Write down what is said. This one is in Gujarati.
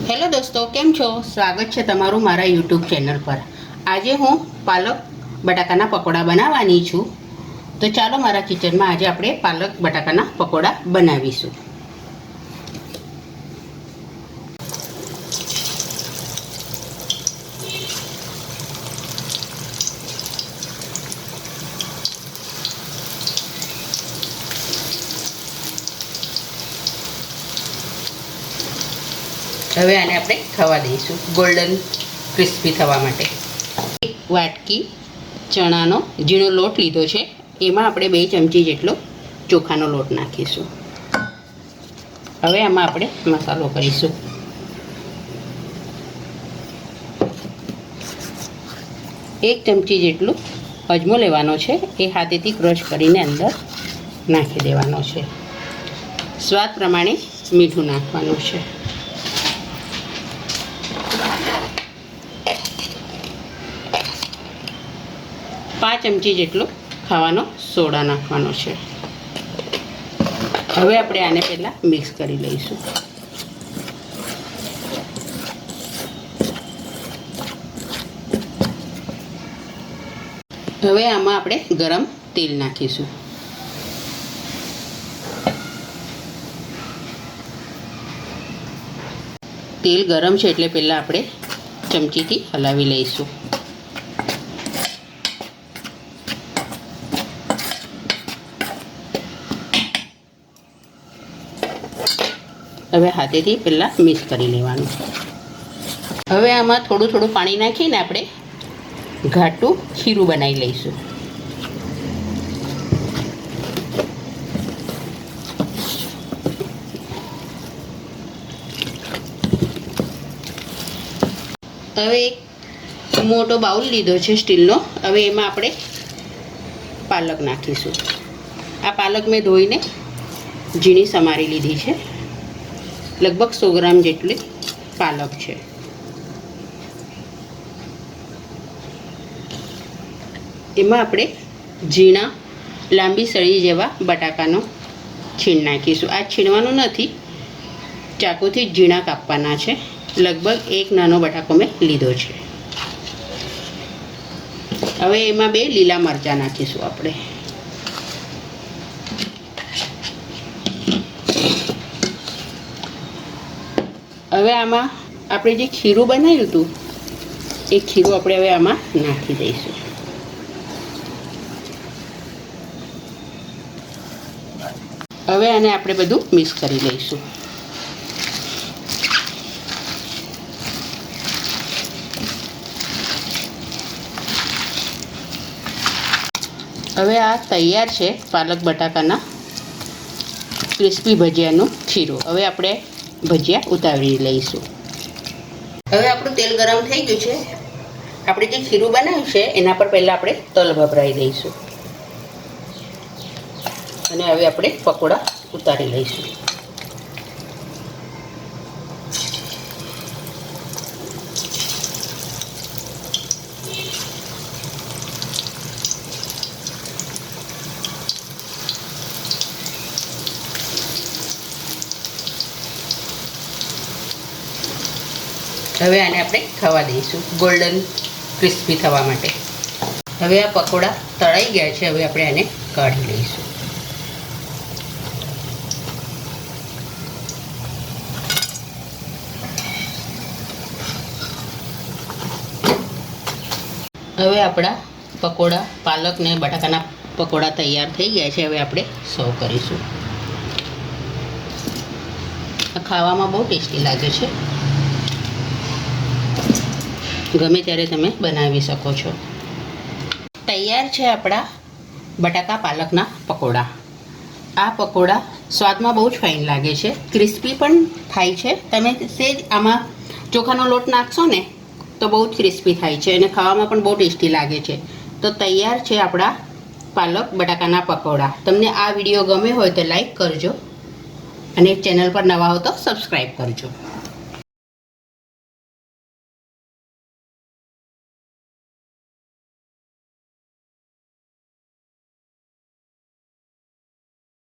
हेलो दोस्तों, केम छो? स्वागत है तमारू मारा यूट्यूब चैनल पर। आज हूँ पालक बटाकाना पकोड़ा बनावानी छूँ। तो चलो मारा किचन में आज आपणे पालक बटाकाना पकोड़ा बनावीशुं। हवे आने आपणे थवा दईशुं गोल्डन क्रिस्पी थवा माटे। एक वाटकी चणानो झीणो लोट लीधो छे, एमां आपणे 2 चमची जेटलो ચોખાનો લોટ નાખીશું। હવે આમાં આપણે મસાલો કરીશું। એક ચમચી જેટલું અજમો લેવાનો છે, એ હાથેથી ક્રશ કરીને અંદર નાખી દેવાનો છે। સ્વાદ પ્રમાણે મીઠું નાખવાનું છે। 5 ચમચી જેટલો ખાવાનો સોડા નાખવાનો છે। હવે આપણે આને પહેલા મિક્સ કરી લઈશું। હવે આમાં આપણે ગરમ તેલ નાખીશું। તેલ ગરમ છે એટલે પહેલા આપણે ચમચીથી હલાવી લઈશું। હવે હાથેથી પહેલાં મિક્સ કરી લેવાનું। હવે આમાં થોડું થોડું પાણી નાખીને આપણે ઘાટું ખીરું બનાવી લઈશું। હવે એક મોટો બાઉલ લીધો છે સ્ટીલનો। હવે એમાં આપણે પાલક નાખીશું। આ પાલક મેં ધોઈને ઝીણી સમારી લીધી છે। लगभग 100 ग्राम જેટલી પાલક છે। એમાં આપણે ઝીણા લાંબી સળી જેવા બટાકાનો છીણ નાખીશું। આ છીણવાનું નથી, ચાકુથી ઝીણા કાપવાના છે। લગભગ 1 નાનો બટાકો મેં લીધો છે। હવે એમાં 2 લીલા મરચાં નાખીશું આપણે। હવે આમાં આપણે જે ખીરું બનાવ્યું હતું એ ખીરું આપણે હવે આમાં નાખી દઈશું। હવે આને આપણે બધું મિક્સ કરી લઈશું। હવે આ તૈયાર છે પાલક બટાકાના ક્રિસ્પી ભજીયાનું ખીરું। હવે આપણે ભજીયા ઉતારી લઈશું। હવે આપણું તેલ ગરમ થઈ ગયું છે। આપણે જે ખીરું બનાવ્યું છે એના પર પહેલાં આપણે તલ ભભરાઈ દઈશું અને હવે આપણે પકોડા ઉતારી લઈશું। હવે આને આપણે થવા દઈશું ગોલ્ડન ક્રિસ્પી થવા માટે। હવે આ પકોડા તળાઈ ગયા છે। હવે આપણે આને કાઢી લઈશું। હવે આપણા પકોડા પાલક ને બટાકાના પકોડા તૈયાર થઈ ગયા છે। હવે આપણે સર્વ કરીશું। આ ખાવામાં બહુ ટેસ્ટી લાગે છે। ગમે ત્યારે તમે બનાવી શકો છો। તૈયાર છે આપણા બટાકા પાલકના પકોડા। આ પકોડા સ્વાદમાં બહુ જ ફાઇન લાગે છે, ક્રિસ્પી પણ થાય છે। તમે સેજ આમાં ચોખાનો લોટ નાખશો ને તો બહુ જ ક્રિસ્પી થાય છે અને ખાવામાં પણ બહુ ટેસ્ટી લાગે છે। તો તૈયાર છે આપણા પાલક બટાકાના પકોડા। તમને આ વિડીયો ગમે હોય તો લાઈક કરજો અને ચેનલ પર નવા હો તો સબસ્ક્રાઈબ કરજો।